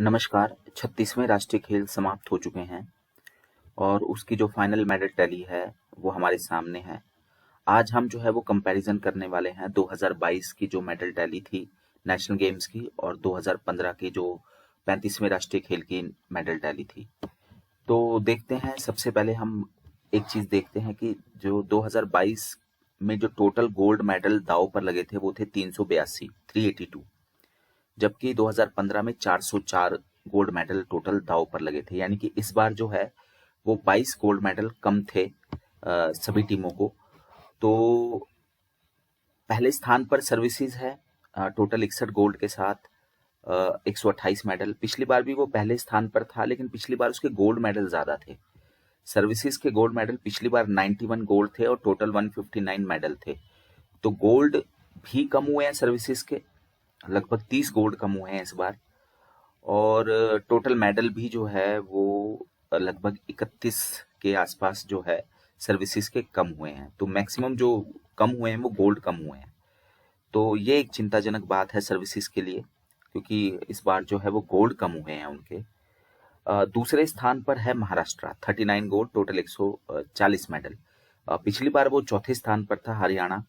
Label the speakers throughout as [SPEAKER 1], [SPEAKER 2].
[SPEAKER 1] नमस्कार। 36वें राष्ट्रीय खेल समाप्त हो चुके हैं और उसकी जो फाइनल मेडल टैली है वो हमारे सामने है। आज हम जो है वो कंपैरिजन करने वाले हैं 2022 की जो मेडल टैली थी नेशनल गेम्स की और 2015 की जो 35वें राष्ट्रीय खेल की मेडल टैली थी। तो देखते हैं, सबसे पहले हम एक चीज देखते हैं कि जो 2022 में जो टोटल गोल्ड मेडल दांव पर लगे थे वो थे 382, 382, जबकि 2015 में 404 गोल्ड मेडल टोटल दांव पर लगे थे। यानी कि इस बार जो है वो 22 गोल्ड मेडल कम थे सभी टीमों को। तो पहले स्थान पर सर्विसेज है टोटल 61 गोल्ड के साथ 128 मेडल। पिछली बार भी वो पहले स्थान पर था, लेकिन पिछली बार उसके गोल्ड मेडल ज्यादा थे। सर्विसेज के गोल्ड मेडल पिछली बार 91 गोल्ड थे और टोटल 159 मेडल थे। तो गोल्ड भी कम हुए हैं सर्विसेज के, लगभग 30 गोल्ड कम हुए हैं इस बार। और टोटल मेडल भी जो है वो लगभग 31 के आसपास जो है सर्विसेज के कम हुए हैं। तो मैक्सिमम जो कम हुए हैं वो गोल्ड कम हुए हैं। तो ये एक चिंताजनक बात है सर्विसेज के लिए, क्योंकि इस बार जो है वो गोल्ड कम हुए हैं उनके। दूसरे स्थान पर है महाराष्ट्र, 39 गोल्ड, टोटल 140 मेडल। पिछली बार वो चौथे स्थान पर था। हरियाणा,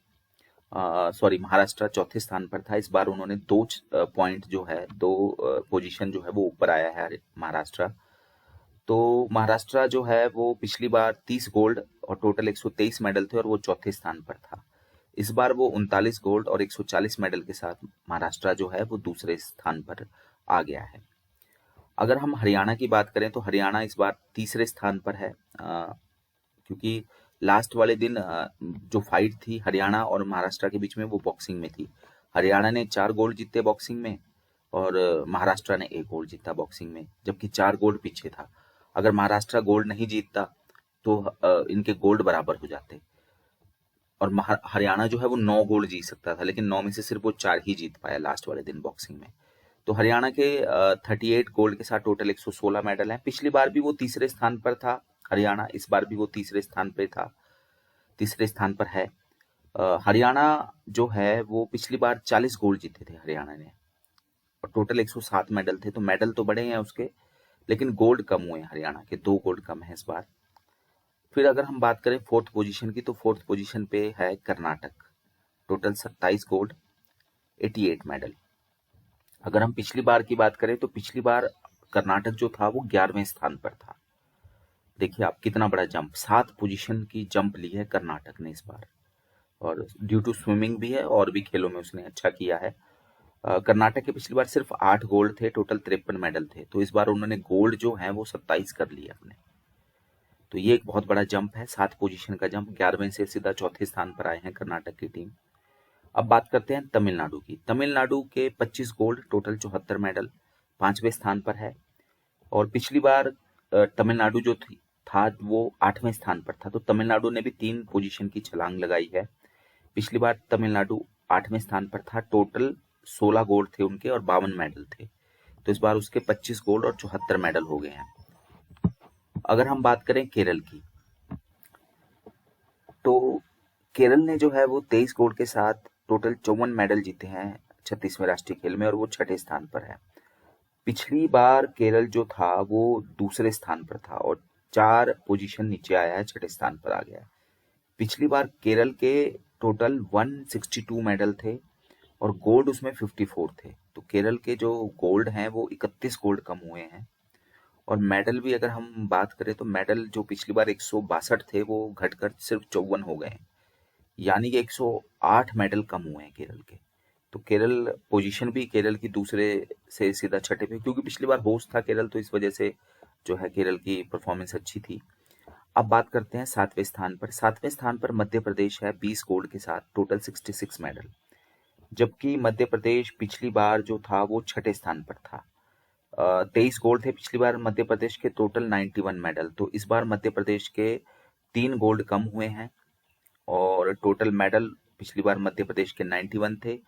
[SPEAKER 1] सॉरी, महाराष्ट्र चौथे स्थान पर था। इस बार उन्होंने दो पॉइंट जो है, दो पोजीशन जो है वो ऊपर आया है महाराष्ट्र। तो महाराष्ट्र जो है वो पिछली बार 30 गोल्ड और टोटल 123 मेडल थे और वो चौथे स्थान पर था। इस बार वो 39 गोल्ड और 140 मेडल के साथ महाराष्ट्र जो है वो दूसरे स्थान पर आ गया है। अगर हम हरियाणा की बात करें तो हरियाणा इस बार तीसरे स्थान पर है, क्योंकि लास्ट वाले दिन जो फाइट थी हरियाणा और महाराष्ट्र के बीच में वो बॉक्सिंग में थी। हरियाणा ने 4 गोल्ड जीते बॉक्सिंग में और महाराष्ट्र ने 1 गोल्ड जीता बॉक्सिंग में, जबकि 4 गोल्ड पीछे था। अगर महाराष्ट्र गोल्ड नहीं जीतता तो इनके गोल्ड बराबर हो जाते और हरियाणा जो है वो 9 गोल्ड जीत सकता था, लेकिन 9 में से सिर्फ वो 4 ही जीत पाया लास्ट वाले दिन बॉक्सिंग में। तो हरियाणा के 38 गोल्ड के साथ टोटल 116 मेडल हैं। पिछली बार भी वो तीसरे स्थान पर था हरियाणा, इस बार भी वो तीसरे स्थान पे था, तीसरे स्थान पर है। हरियाणा जो है वो पिछली बार 40 गोल्ड जीते थे हरियाणा ने और टोटल 107 मेडल थे। तो मेडल तो बड़े हैं उसके, लेकिन गोल्ड कम हुए हैं हरियाणा के, 2 गोल्ड कम है इस बार। फिर अगर हम बात करें फोर्थ पोजीशन की, तो फोर्थ पोजीशन पे है कर्नाटक, टोटल 27 गोल्ड, 88 मेडल। अगर हम पिछली बार की बात करें तो पिछली बार कर्नाटक जो था वो 11वें स्थान पर था। देखिए आप, कितना बड़ा जंप, 7 पोजीशन की जंप ली है कर्नाटक ने इस बार। और ड्यू टू स्विमिंग भी है और भी खेलों में उसने अच्छा किया है। कर्नाटक के पिछली बार सिर्फ 8 गोल्ड थे, टोटल 53 मेडल थे। तो इस बार उन्होंने गोल्ड जो है वो 27 कर लिए अपने। तो ये एक बहुत बड़ा जंप है, 7 पोजीशन का जंप। 11वें से सीधा चौथे स्थान पर आए हैं कर्नाटक की टीम। अब बात करते हैं तमिलनाडु की। तमिलनाडु के 25 गोल्ड, टोटल 74 मेडल, 5वें स्थान पर है। और पिछली बार तमिलनाडु जो था वो 8वें स्थान पर था। तो तमिलनाडु ने भी 3 पोजीशन की छलांग लगाई है। पिछली बार तमिलनाडु 8वें स्थान पर था, टोटल 16 गोल्ड थे उनके और 52 मेडल थे। तो इस बार उसके 25 गोल्ड और 74 मेडल हो गए हैं। अगर हम बात करें केरल की, तो केरल ने जो है वो 23 गोल्ड के साथ टोटल 54 मेडल जीते हैं 36वें राष्ट्रीय खेल में और वो छठे स्थान पर है। पिछली बार केरल जो था वो दूसरे स्थान पर था और 4 पोजीशन नीचे आया है, छठे स्थान पर आ गया है। पिछली बार केरल के टोटल 162 मेडल थे और गोल्ड उसमें 54 थे। तो केरल के जो गोल्ड हैं वो 31 गोल्ड कम हुए हैं। और मेडल भी अगर हम बात करें तो मेडल जो पिछली बार 162 थे वो घटकर सिर्फ 54 हो गए हैं, यानी कि 108 मेडल कम हुए हैं केरल के। तो केरल पोजीशन भी केरल की दूसरे से सीधा छठे पे, क्योंकि पिछली बार होस्ट था केरल, तो इस वजह से जो है केरल की परफॉर्मेंस अच्छी थी। अब बात करते हैं 7वें स्थान पर। 7वें स्थान पर मध्य प्रदेश है 20 गोल्ड के साथ, टोटल 66 मेडल, जबकि मध्य प्रदेश पिछली बार जो था वो छठे स्थान पर था। 23 गोल्ड थे पिछली बार मध्य प्रदेश के, टोटल 91 मेडल। तो इस बार मध्य प्रदेश के 3 गोल्ड कम हुए हैं और टोटल मेडल पिछली बार मध्य प्रदेश के 91 थे,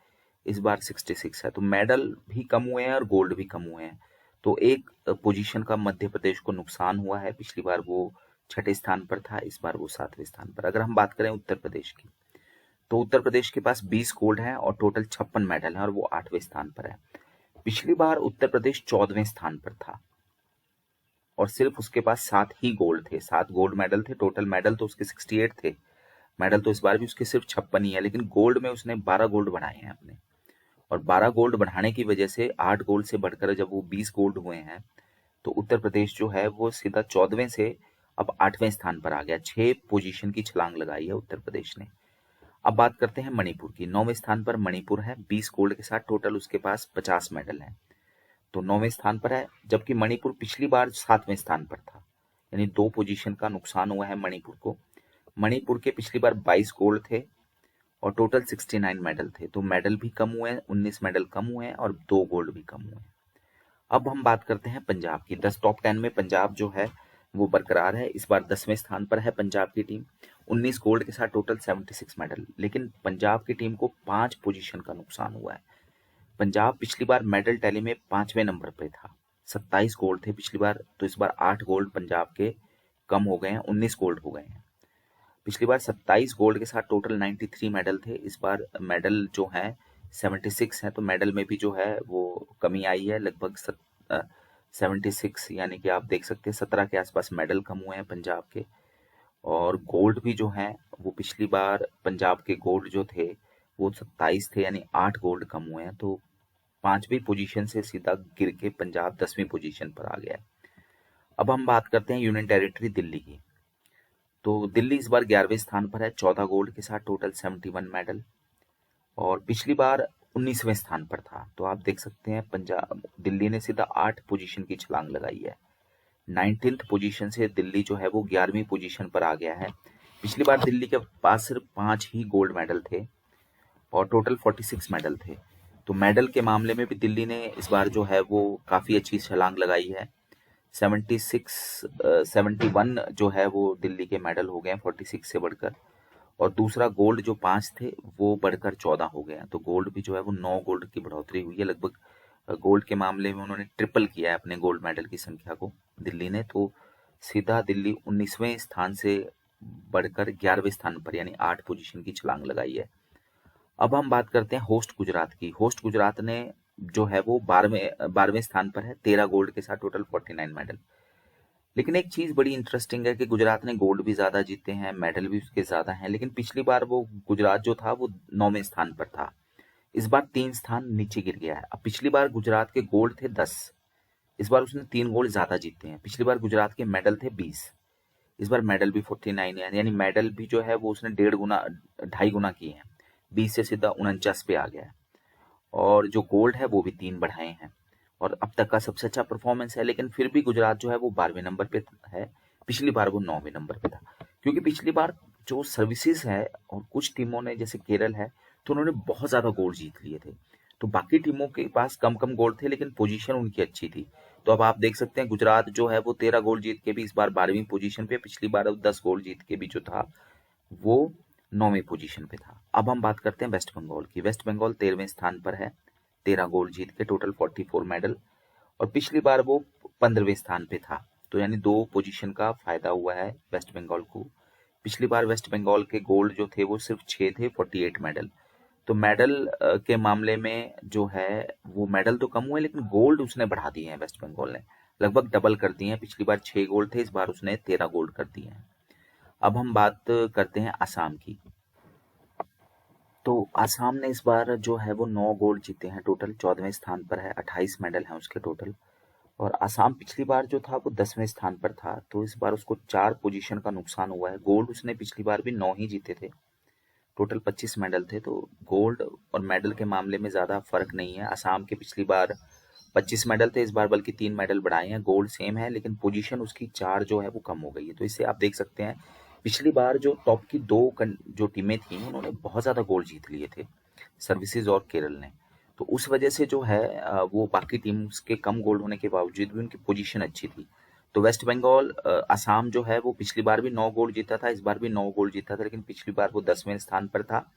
[SPEAKER 1] इस बार 66 है। तो मेडल भी कम हुए हैं और गोल्ड भी कम हुए हैं। तो एक पोजीशन का मध्य प्रदेश को नुकसान हुआ है। पिछली बार वो छठे स्थान पर था, इस बार वो 7वें स्थान पर। अगर हम बात करें उत्तर प्रदेश की, तो उत्तर प्रदेश के पास 20 गोल्ड हैं और टोटल 56 मेडल हैं और वो 8वें स्थान पर है। पिछली बार उत्तर प्रदेश 14वें स्थान पर था और सिर्फ उसके पास 7 ही गोल्ड थे, 7 गोल्ड मेडल थे। टोटल मेडल तो उसके 68 थे। मेडल तो इस बार भी उसके सिर्फ 56 ही है, लेकिन गोल्ड में उसने 12 गोल्ड बढ़ाए हैं अपने। और 12 गोल्ड बढ़ाने की वजह से 8 गोल्ड से बढ़कर जब वो 20 गोल्ड हुए हैं, तो उत्तर प्रदेश जो है वो सीधा 14वें से अब 8वें स्थान पर आ गया। 6 पोजीशन की छलांग लगाई है उत्तर प्रदेश ने। अब बात करते हैं मणिपुर की। 9वें स्थान पर मणिपुर है, 20 गोल्ड के साथ टोटल उसके पास 50 मेडल हैं, तो 9वें स्थान पर है। जबकि मणिपुर पिछली बार 7वें स्थान पर था, यानी 2 पोजीशन का नुकसान हुआ है मणिपुर को। मणिपुर के पिछली बार 22 गोल्ड थे और टोटल 69 मेडल थे, तो मेडल भी कम हुए हैं, 19 मेडल कम हुए हैं और 2 गोल्ड भी कम हुए हैं। अब हम बात करते हैं पंजाब की। 10 टॉप 10 में पंजाब जो है वो बरकरार है। इस बार 10वें स्थान पर है पंजाब की टीम, 19 गोल्ड के साथ टोटल 76 मेडल। लेकिन पंजाब की टीम को 5 पोजीशन का नुकसान हुआ है। पंजाब पिछली बार मेडल टैली में 5वें नंबर पे था, 27 गोल्ड थे पिछली बार, तो इस बार 8 गोल्ड पंजाब के कम हो गए हैं, 19 गोल्ड हो गए हैं। पिछली बार 27 गोल्ड के साथ टोटल 93 मेडल थे, इस बार मेडल जो है 76 है, तो मेडल में भी जो है वो कमी आई है, लगभग 76, यानी कि आप देख सकते हैं 17 के आसपास मेडल कम हुए हैं पंजाब के। और गोल्ड भी जो है वो पिछली बार पंजाब के गोल्ड जो थे वो 27 थे, यानी 8 गोल्ड कम हुए हैं, तो 5वीं पोजीशन से सीधा गिर के पंजाब 10वीं पोजीशन पर आ गया है। अब हम बात करते हैं यूनियन टेरिटरी दिल्ली की। तो दिल्ली इस बार 11वें स्थान पर है, 14 गोल्ड के साथ टोटल 71 मेडल, और पिछली बार 19वें स्थान पर था। तो आप देख सकते हैं पंजाब दिल्ली ने सीधा 8 पोजीशन की छलांग लगाई है। 19th पोजीशन से दिल्ली जो है वो 11वीं पोजीशन पर आ गया है। पिछली बार दिल्ली के पास सिर्फ 5 ही गोल्ड मेडल थे और टोटल 46 मेडल थे। तो मेडल के मामले में भी दिल्ली ने इस बार जो है वो काफ़ी अच्छी छलांग लगाई है। 71 जो है वो दिल्ली के मेडल हो गए हैं 46 से बढ़कर, और दूसरा गोल्ड जो 5 थे वो बढ़कर 14 हो गए हैं, तो गोल्ड भी जो है वो 9 गोल्ड की बढ़ोतरी हुई है। लगभग गोल्ड के मामले में उन्होंने ट्रिपल किया है अपने गोल्ड मेडल की संख्या को दिल्ली ने। तो सीधा दिल्ली 19वें स्थान से बढ़कर 11वें स्थान पर, यानी 8 पोजीशन की छलांग लगाई है। अब हम बात करते हैं होस्ट गुजरात की। होस्ट गुजरात ने जो है वो 12वें स्थान पर है, 13 गोल्ड के साथ टोटल 49 मेडल। लेकिन एक चीज बड़ी इंटरेस्टिंग है कि गुजरात ने गोल्ड भी ज्यादा जीते हैं, मेडल भी उसके ज्यादा हैं, लेकिन पिछली बार वो गुजरात जो था वो 9वें स्थान पर था, इस बार 3 स्थान नीचे गिर गया है। अब पिछली बार गुजरात के गोल्ड थे 10, इस बार उसने 3 गोल्ड ज्यादा जीते हैं। पिछली बार गुजरात के मेडल थे 20, इस बार मेडल भी 49 है, यानी मेडल भी जो है वो उसने 2.5 गुना किए हैं, 20 से सीधा 49 पे आ गया है। और जो गोल्ड है वो भी 3 बढ़ाए हैं और अब तक का सबसे अच्छा परफॉर्मेंस है। लेकिन फिर भी गुजरात जो है वो 12वें नंबर पे है, पिछली बार वो 9वें नंबर पे था, क्योंकि पिछली बार जो सर्विसेज है और कुछ टीमों ने, जैसे केरल है, तो उन्होंने बहुत ज्यादा गोल्ड जीत लिए थे। तो बाकी टीमों के पास कम कम गोल्ड थे, लेकिन पोजीशन उनकी अच्छी थी। तो अब आप देख सकते हैं गुजरात जो है वो 13 गोल्ड जीत के भी इस बार 12वीं पोजीशन पे, पिछली बार 10 गोल्ड जीत के भी जो था वो 9वीं पोजीशन पे था। अब हम बात करते हैं वेस्ट बंगाल की। वेस्ट बंगाल 13वें स्थान पर है, 13 गोल्ड जीत के टोटल 44 मेडल, और पिछली बार वो 15वें स्थान पे था, तो यानी 2 पोजीशन का फायदा हुआ है वेस्ट बंगाल को। पिछली बार वेस्ट बंगाल के गोल्ड जो थे वो सिर्फ 6 थे, 48 मेडल। तो मेडल के मामले में जो है वो मेडल तो कम हुए, लेकिन गोल्ड उसने बढ़ा दिए हैं वेस्ट बंगाल ने, लगभग डबल कर दिए हैं। पिछली बार 6 गोल्ड थे, इस बार उसने 13 गोल्ड कर दिए हैं। अब हम बात करते हैं असम की। तो असम ने इस बार जो है वो 9 गोल्ड जीते हैं, टोटल 14वें स्थान पर है, 28 मेडल हैं उसके टोटल। और असम पिछली बार जो था वो 10वें स्थान पर था, तो इस बार उसको 4 पोजीशन का नुकसान हुआ है। गोल्ड उसने पिछली बार भी 9 ही जीते थे, टोटल 25 मेडल थे, तो गोल्ड और मेडल के मामले में ज़्यादा फर्क नहीं है। असम के पिछली बार 25 मेडल थे, इस बार बल्कि 3 मेडल बढ़ाए हैं। गोल्ड सेम है, लेकिन पोजीशन उसकी 4 जो है वो कम हो गई है। तो इससे आप देख सकते हैं पिछली बार जो टॉप की जो टीमें थी उन्होंने बहुत ज़्यादा गोल्ड जीत लिए थे, सर्विसेज और केरल ने। तो उस वजह से जो है वो बाकी टीम्स के कम गोल्ड होने के बावजूद भी उनकी पोजीशन अच्छी थी। तो वेस्ट बंगाल असम जो है वो पिछली बार भी 9 गोल्ड जीता था, इस बार भी 9 गोल्ड जीता था, लेकिन पिछली बार वो 10वें स्थान पर था,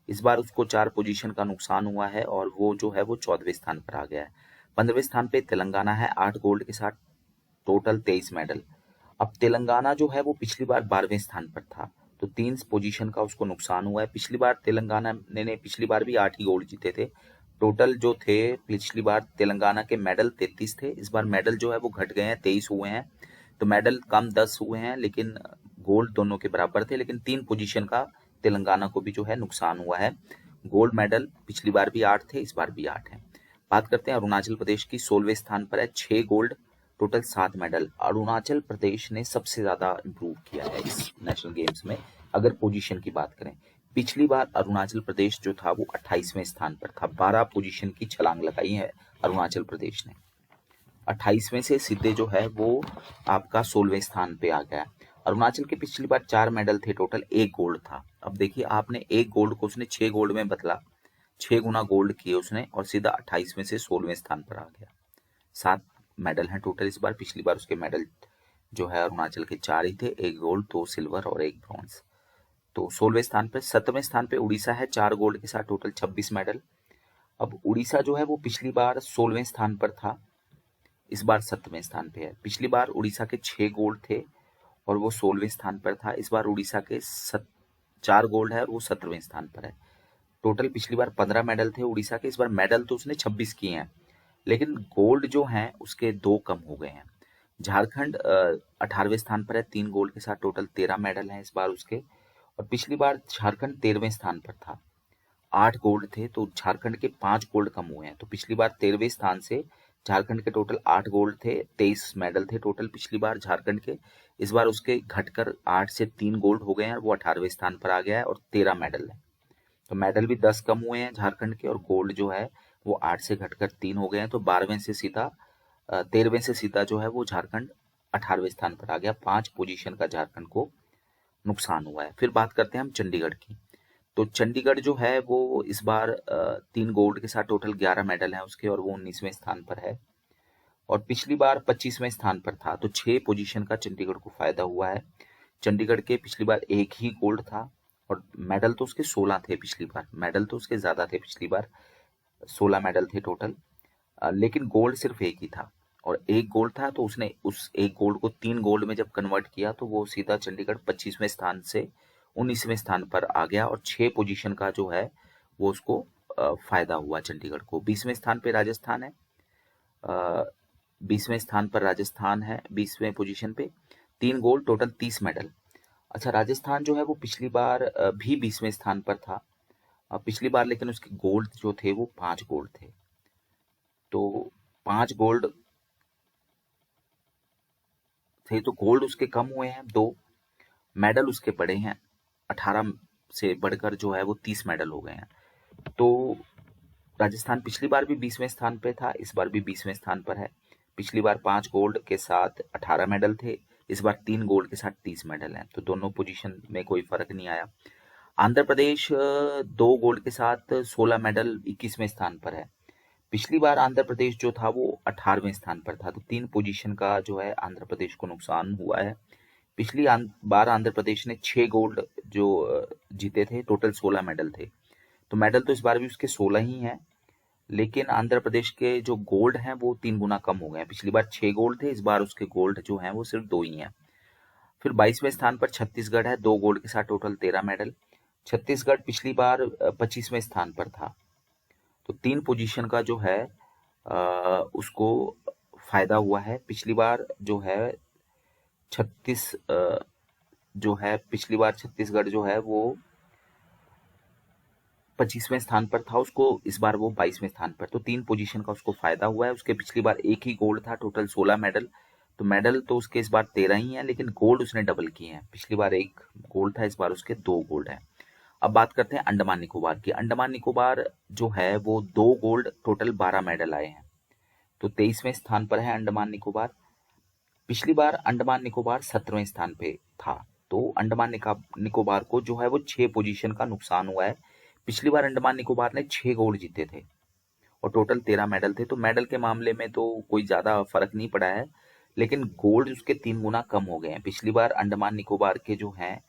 [SPEAKER 1] इस बार उसको 4 पोजीशन का नुकसान हुआ है और वो जो है वो 14वें स्थान पर आ गया है। 15वें स्थान पे तेलंगाना है, 8 गोल्ड के साथ टोटल 23 मेडल। अब तेलंगाना जो है वो पिछली बार 12वें स्थान पर था, तो 3 पोजीशन का उसको नुकसान हुआ है। पिछली बार तेलंगाना ने पिछली बार भी 8 ही गोल्ड जीते थे, टोटल जो थे पिछली बार तेलंगाना के मेडल 33 थे, इस बार मेडल जो है वो घट गए हैं, 23 हुए हैं। तो मेडल कम 10 हुए हैं, लेकिन गोल्ड दोनों के बराबर थे, लेकिन 3 पोजीशन का तेलंगाना को भी जो है नुकसान हुआ है। गोल्ड मेडल पिछली बार भी 8 थे, इस बार भी 8 हैं। बात करते हैं अरुणाचल प्रदेश की, 16वें स्थान पर है, 6 gold, total 7 medal. Arunachal Pradesh ने सबसे ज्यादा इंप्रूव किया है इस नेशनल गेम्स में, अगर पोजीशन की बात करें। पिछली बार अरुणाचल प्रदेश जो था वो 28वें स्थान पर था, 12 पोजीशन की छलांग लगाई है अरुणाचल प्रदेश ने। 28वें से सीधे जो है वो आपका 16वें स्थान पे आ गया। अरुणाचल के पिछली बार 4 मेडल थे टोटल, 1 गोल्ड था। अब देखिए आपने 1 गोल्ड को उसने 6 गोल्ड में बदला, 6 गुना गोल्ड किए उसने, और सीधा 28वें से 16वें स्थान पर आ गया। 7 मेडल हैं टोटल इस बार, पिछली बार उसके मेडल जो है अरुणाचल के 4 ही थे, 1 गोल्ड, 2 सिल्वर और 1 ब्रॉन्ज। तो 16वें स्थान पर। 7वें स्थान पे उड़ीसा है, 4 गोल्ड के साथ टोटल 26 मेडल। अब उड़ीसा जो है वो पिछली बार 16वें स्थान पर था, इस बार 7वें स्थान पे है। पिछली बार उड़ीसा के 6 गोल्ड थे और वो 16वें स्थान पर था, इस बार उड़ीसा के 4 गोल्ड है और वो 17वें स्थान पर है। टोटल पिछली बार 15 मेडल थे उड़ीसा के, इस बार मेडल तो उसने 26 किए हैं, लेकिन गोल्ड जो हैं उसके 2 कम हो गए हैं। झारखंड 18वें स्थान पर है, 3 गोल्ड के साथ टोटल 13 मेडल हैं इस बार उसके, और पिछली बार झारखंड 13वें स्थान पर था, 8 गोल्ड थे, तो झारखंड के 5 गोल्ड कम हुए हैं। तो पिछली बार 13वें स्थान से झारखंड के टोटल 8 गोल्ड थे, 23 मेडल थे टोटल पिछली बार झारखंड के, इस बार उसके घटकर 8 से 3 गोल्ड हो गए हैं, वो 18वें स्थान पर आ गया है और 13 मेडल है। तो मेडल भी 10 कम हुए हैं झारखंड के, और गोल्ड जो है वो 8 से घटकर 3 हो गए हैं। तो 13वें से सीधा जो है वो झारखंड 18वें स्थान पर आ गया, 5 पोजीशन का झारखंड को नुकसान हुआ है। फिर बात करते हैं हम चंडीगढ़ की। तो चंडीगढ़ जो है वो इस बार 3 गोल्ड के साथ टोटल 11 मेडल हैं उसके, और वो 19वें स्थान पर है, और पिछली बार 25वें स्थान पर था। तो 6 पोजीशन का चंडीगढ़ को फायदा हुआ है। चंडीगढ़ के पिछली बार 1 ही गोल्ड था, और मेडल तो उसके 16 थे पिछली बार, मेडल तो उसके ज्यादा थे पिछली बार, 16 मेडल थे टोटल, लेकिन गोल्ड सिर्फ 1 ही था, और 1 गोल्ड था, तो उसने उस 1 गोल्ड को 3 गोल्ड में जब कन्वर्ट किया तो वो सीधा चंडीगढ़ 25वें स्थान से 19वें स्थान पर आ गया, और 6 पोजीशन का जो है वो उसको फायदा हुआ चंडीगढ़ को। 20वें स्थान पे राजस्थान है, 20वें स्थान पर राजस्थान है, 20वें पोजीशन पे, 3 गोल्ड, टोटल 30 मेडल। अच्छा, राजस्थान जो है वो पिछली बार भी 20वें स्थान पर था, पिछली बार लेकिन उसके गोल्ड जो थे वो 5 गोल्ड थे, तो 5 गोल्ड थे, तो गोल्ड उसके कम हुए हैं 2, मेडल उसके बड़े हैं, 18 से बढ़कर जो है वो 30 मेडल हो गए हैं। तो राजस्थान पिछली बार भी 20वें स्थान पे था, इस बार भी 20वें स्थान पर है। पिछली बार 5 गोल्ड के साथ 18 मेडल थे, इस बार 3 गोल्ड के साथ 30 मेडल हैं, तो दोनों पोजीशन में कोई फर्क नहीं आया। आंध्र प्रदेश 2 गोल्ड के साथ 16 मेडल 21वें स्थान पर है। पिछली बार आंध्र प्रदेश जो था वो 18वें स्थान पर था, तो 3 पोजीशन का जो है आंध्र प्रदेश को नुकसान हुआ है। पिछली बार आंध्र प्रदेश ने 6 गोल्ड जो जीते थे, टोटल 16 मेडल थे, तो मेडल तो इस बार भी उसके 16 ही हैं, लेकिन आंध्र प्रदेश के जो गोल्ड हैं वो 3 गुना कम हो गए हैं। पिछली बार 6 गोल्ड थे, इस बार उसके गोल्ड जो हैं वो सिर्फ 2 ही हैं। फिर 22वें स्थान पर छत्तीसगढ़ है, 2 गोल्ड के साथ टोटल 13 मेडल। छत्तीसगढ़ पिछली बार 25वें स्थान पर था, तो 3 पोजीशन का जो है उसको फायदा हुआ है। पिछली बार जो है 36 जो है पिछली बार छत्तीसगढ़ जो है वो 25वें स्थान पर था, उसको इस बार वो 22वें स्थान पर, तो 3 पोजीशन का उसको फायदा हुआ है। उसके पिछली बार 1 ही गोल्ड था, टोटल 16 मेडल, तो मेडल तो उसके इस बार 13 ही है, लेकिन गोल्ड उसने डबल किए हैं। पिछली बार 1 गोल्ड था, इस बार उसके 2 गोल्ड है। अब बात करते हैं अंडमान निकोबार की। अंडमान निकोबार जो है वो 2 गोल्ड, टोटल 12 मेडल आए हैं, तो 23वें स्थान पर है अंडमान निकोबार। पिछली बार अंडमान निकोबार 17वें स्थान पे था, तो अंडमान निकोबार को जो है वो 6 पोजीशन का नुकसान हुआ है। पिछली बार अंडमान निकोबार ने 6 गोल्ड जीते थे और टोटल 13 मेडल थे, तो मेडल के मामले में तो कोई ज्यादा फर्क नहीं पड़ा है, लेकिन गोल्ड उसके 3 गुना कम हो गए हैं। पिछली बार अंडमान निकोबार के जो हैं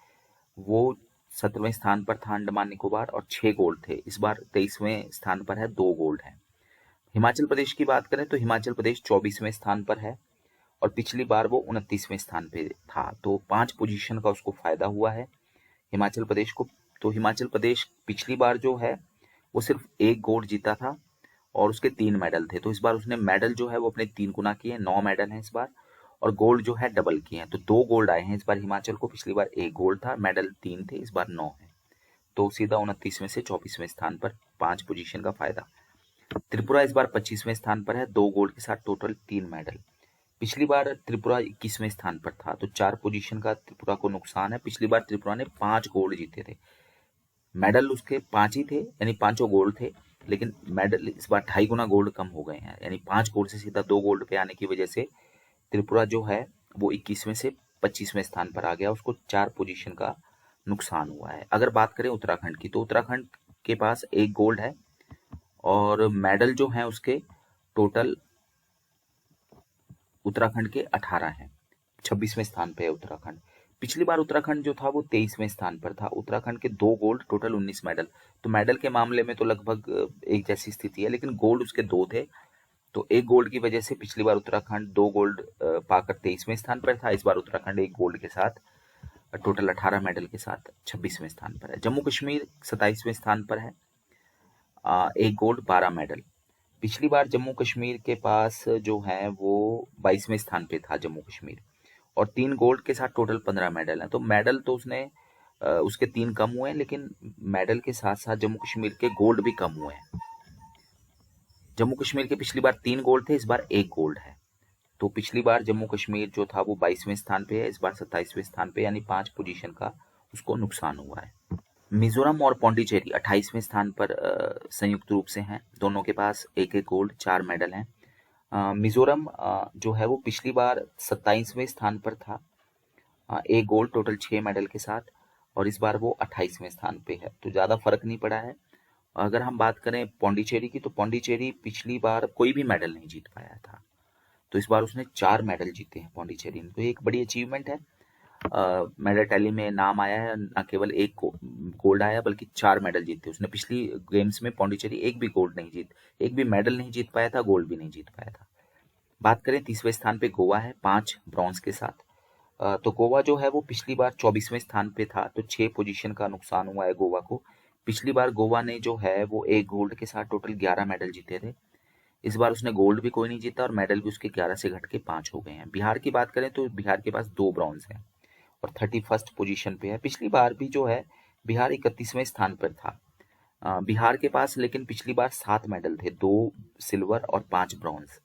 [SPEAKER 1] वो 17वें स्थान पर था अंडमान निकोबार, और 6 गोल्ड थे, इस बार 23वें स्थान पर है, 2 गोल्ड है। हिमाचल प्रदेश की बात करें तो हिमाचल प्रदेश 24वें स्थान पर है, और पिछली बार वो 29वें स्थान पे था, तो 5 पोजीशन का उसको फायदा हुआ है हिमाचल प्रदेश को। तो हिमाचल प्रदेश पिछली बार जो है वो सिर्फ 1 गोल्ड जीता था, और उसके 3 मेडल थे। तो इस बार उसने मेडल जो है वो अपने 3 गुना किए, 9 मेडल हैं इस बार, और गोल्ड जो है डबल किए हैं। तो 2 गोल्ड आए हैं इस बार हिमाचल को, पिछली बार 1 गोल्ड था, मेडल 3 थे, इस बार 9 है। तो सीधा 29वें से 24वें स्थान पर 5 पोजीशन का फायदा। त्रिपुरा इस बार 25वें स्थान पर है, 2 गोल्ड के साथ टोटल 3 मेडल। पिछली बार त्रिपुरा 21वें स्थान पर था, तो 4 पोजीशन का त्रिपुरा को नुकसान है। पिछली बार त्रिपुरा ने 5 गोल्ड जीते थे, मेडल उसके 5 ही थे, यानी पांचों गोल्ड थे, लेकिन मेडल इस बार 2.5 गुना गोल्ड कम हो गए हैं, यानी 5 गोल्ड से सीधा 2 गोल्ड पे आने की वजह से त्रिपुरा जो है वो 21वें से 25वें स्थान पर आ गया, उसको 4 पोजीशन का नुकसान हुआ है। अगर बात करें उत्तराखंड की, तो उत्तराखंड के पास 1 गोल्ड है और मेडल जो है उसके टोटल उत्तराखंड के 18 हैं, 26वें स्थान पे है उत्तराखंड। पिछली बार उत्तराखंड जो था वो 23वें स्थान पर था, उत्तराखंड के 2 गोल्ड, टोटल 19 मेडल। तो मेडल के मामले में तो लगभग एक जैसी स्थिति है, लेकिन गोल्ड उसके 2 थे, तो 1 गोल्ड की वजह से पिछली बार उत्तराखंड 2 गोल्ड पाकर 23वें स्थान पर था, इस बार उत्तराखंड 1 गोल्ड के साथ टोटल 18 मेडल के साथ 26वें स्थान पर है। जम्मू कश्मीर 27वें स्थान पर है, 1 गोल्ड 12 मेडल। पिछली बार जम्मू कश्मीर के पास जो है वो 22वें स्थान पे था जम्मू कश्मीर, और 3 गोल्ड के साथ टोटल 15 मेडल हैं। तो मेडल तो उसने उसके 3 कम हुए हैं, लेकिन मेडल के साथ साथ जम्मू कश्मीर के गोल्ड भी कम हुए हैं। जम्मू कश्मीर के पिछली बार 3 गोल्ड थे, इस बार 1 गोल्ड है। तो पिछली बार जम्मू कश्मीर जो था वो 22वें स्थान पे है, इस बार 27वें स्थान पे, यानी 5 पोजीशन का उसको नुकसान हुआ है। मिजोरम और पौंडीचेरी 28वें स्थान पर संयुक्त रूप से हैं, दोनों के पास 1-1 गोल्ड, 4 मेडल हैं। मिजोरम जो है वो पिछली बार 27वें स्थान पर था, 1 गोल्ड, टोटल 6 मेडल के साथ, और इस बार वो 28वें स्थान पे है, तो ज़्यादा फर्क नहीं पड़ा है। अगर हम बात करें पौंडीचेरी की, तो पौंडीचेरी पिछली बार कोई भी मेडल नहीं जीत पाया था, तो इस बार उसने 4 मेडल जीते हैं पौंडीचेरी में, तो ये एक बड़ी अचीवमेंट है। मेडल टैली में नाम आया है, न केवल 1 गोल्ड आया बल्कि 4 मेडल जीते उसने। पिछली गेम्स में पौंडीचेरी एक भी मेडल नहीं जीत पाया था, गोल्ड भी नहीं जीत पाया था। बात करें तीसरे स्थान पे गोवा है 5 ब्रॉन्ज के साथ। तो गोवा जो है वो पिछली बार 24वें स्थान पे था, तो 6 पोजीशन का नुकसान हुआ है गोवा को। पिछली बार गोवा ने जो है वो 1 गोल्ड के साथ टोटल 11 मेडल जीते थे, इस बार उसने गोल्ड भी कोई नहीं जीता और मेडल भी उसके 11 से घट के 5 हो गए हैं। बिहार की बात करें तो बिहार के पास 2 ब्रॉन्ज हैं और 31st पोजीशन पे है। पिछली बार भी जो है बिहार 31वें स्थान पर था। बिहार के पास लेकिन पिछली बार 7 मेडल थे, 2 सिल्वर और 5 ब्रॉन्ज।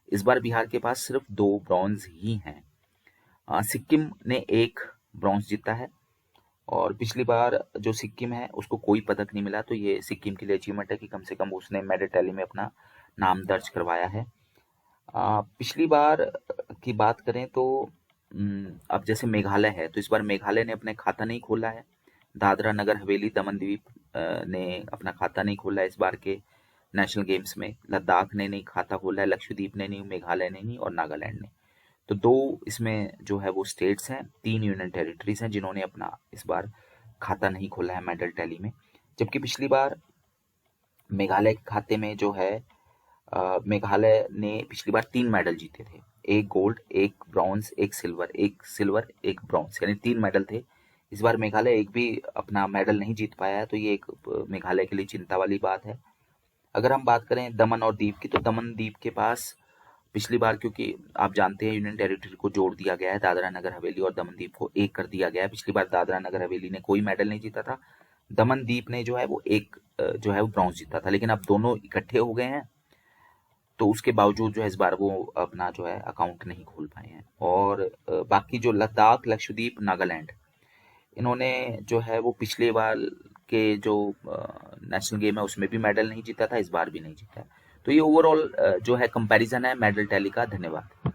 [SPEAKER 1] इस बार बिहार के पास सिर्फ 2 ब्रॉन्ज ही हैं। सिक्किम ने 1 ब्रॉन्ज जीता है और पिछली बार जो सिक्किम है उसको कोई पदक नहीं मिला, तो ये सिक्किम के लिए अचीवमेंट है कि कम से कम उसने मेडल टैली में अपना नाम दर्ज करवाया है। पिछली बार की बात करें तो अब जैसे मेघालय है, तो इस बार मेघालय ने अपने खाता नहीं खोला है। दादरा नगर हवेली दमन द्वीप ने अपना खाता नहीं खोला है इस बार के नेशनल गेम्स में। लद्दाख ने नहीं खाता खोला है, लक्षद्वीप ने नहीं, मेघालय ने नहीं और नागालैंड ने। तो 2 इसमें जो है वो स्टेट्स हैं, 3 यूनियन टेरिटरीज हैं जिन्होंने अपना इस बार खाता नहीं खोला है मेडल टैली में। जबकि पिछली बार मेघालय के खाते में जो है मेघालय ने पिछली बार 3 मेडल जीते थे, 1 गोल्ड, 1 ब्रॉन्ज, 1 सिल्वर, 1 ब्रॉन्ज, यानी 3 मेडल थे। इस बार मेघालय एक भी अपना मेडल नहीं जीत पाया है, तो ये एक मेघालय के लिए चिंता वाली बात है। अगर हम बात करें दमन और दीव की, तो दमन दीव के पास पिछली बार, क्योंकि आप जानते हैं यूनियन टेरिटरी को जोड़ दिया गया है, दादरा नगर हवेली और दमन दीव को एक कर दिया गया है। पिछली बार दादरा नगर हवेली ने कोई मेडल नहीं जीता था, दमन दीव ने जो है वो एक जो है वो ब्रॉन्ज जीता था, लेकिन अब दोनों इकट्ठे हो गए हैं, तो उसके बावजूद जो है इस बार वो अपना जो है अकाउंट नहीं खोल पाए हैं। और बाकी जो लद्दाख, लक्षद्वीप, नागालैंड, इन्होंने जो है वो पिछले बार के जो नेशनल गेम है उसमें भी मेडल नहीं जीता था, इस बार भी नहीं जीता। तो ये ओवरऑल जो है कंपैरिजन है मेडल टैली का। धन्यवाद।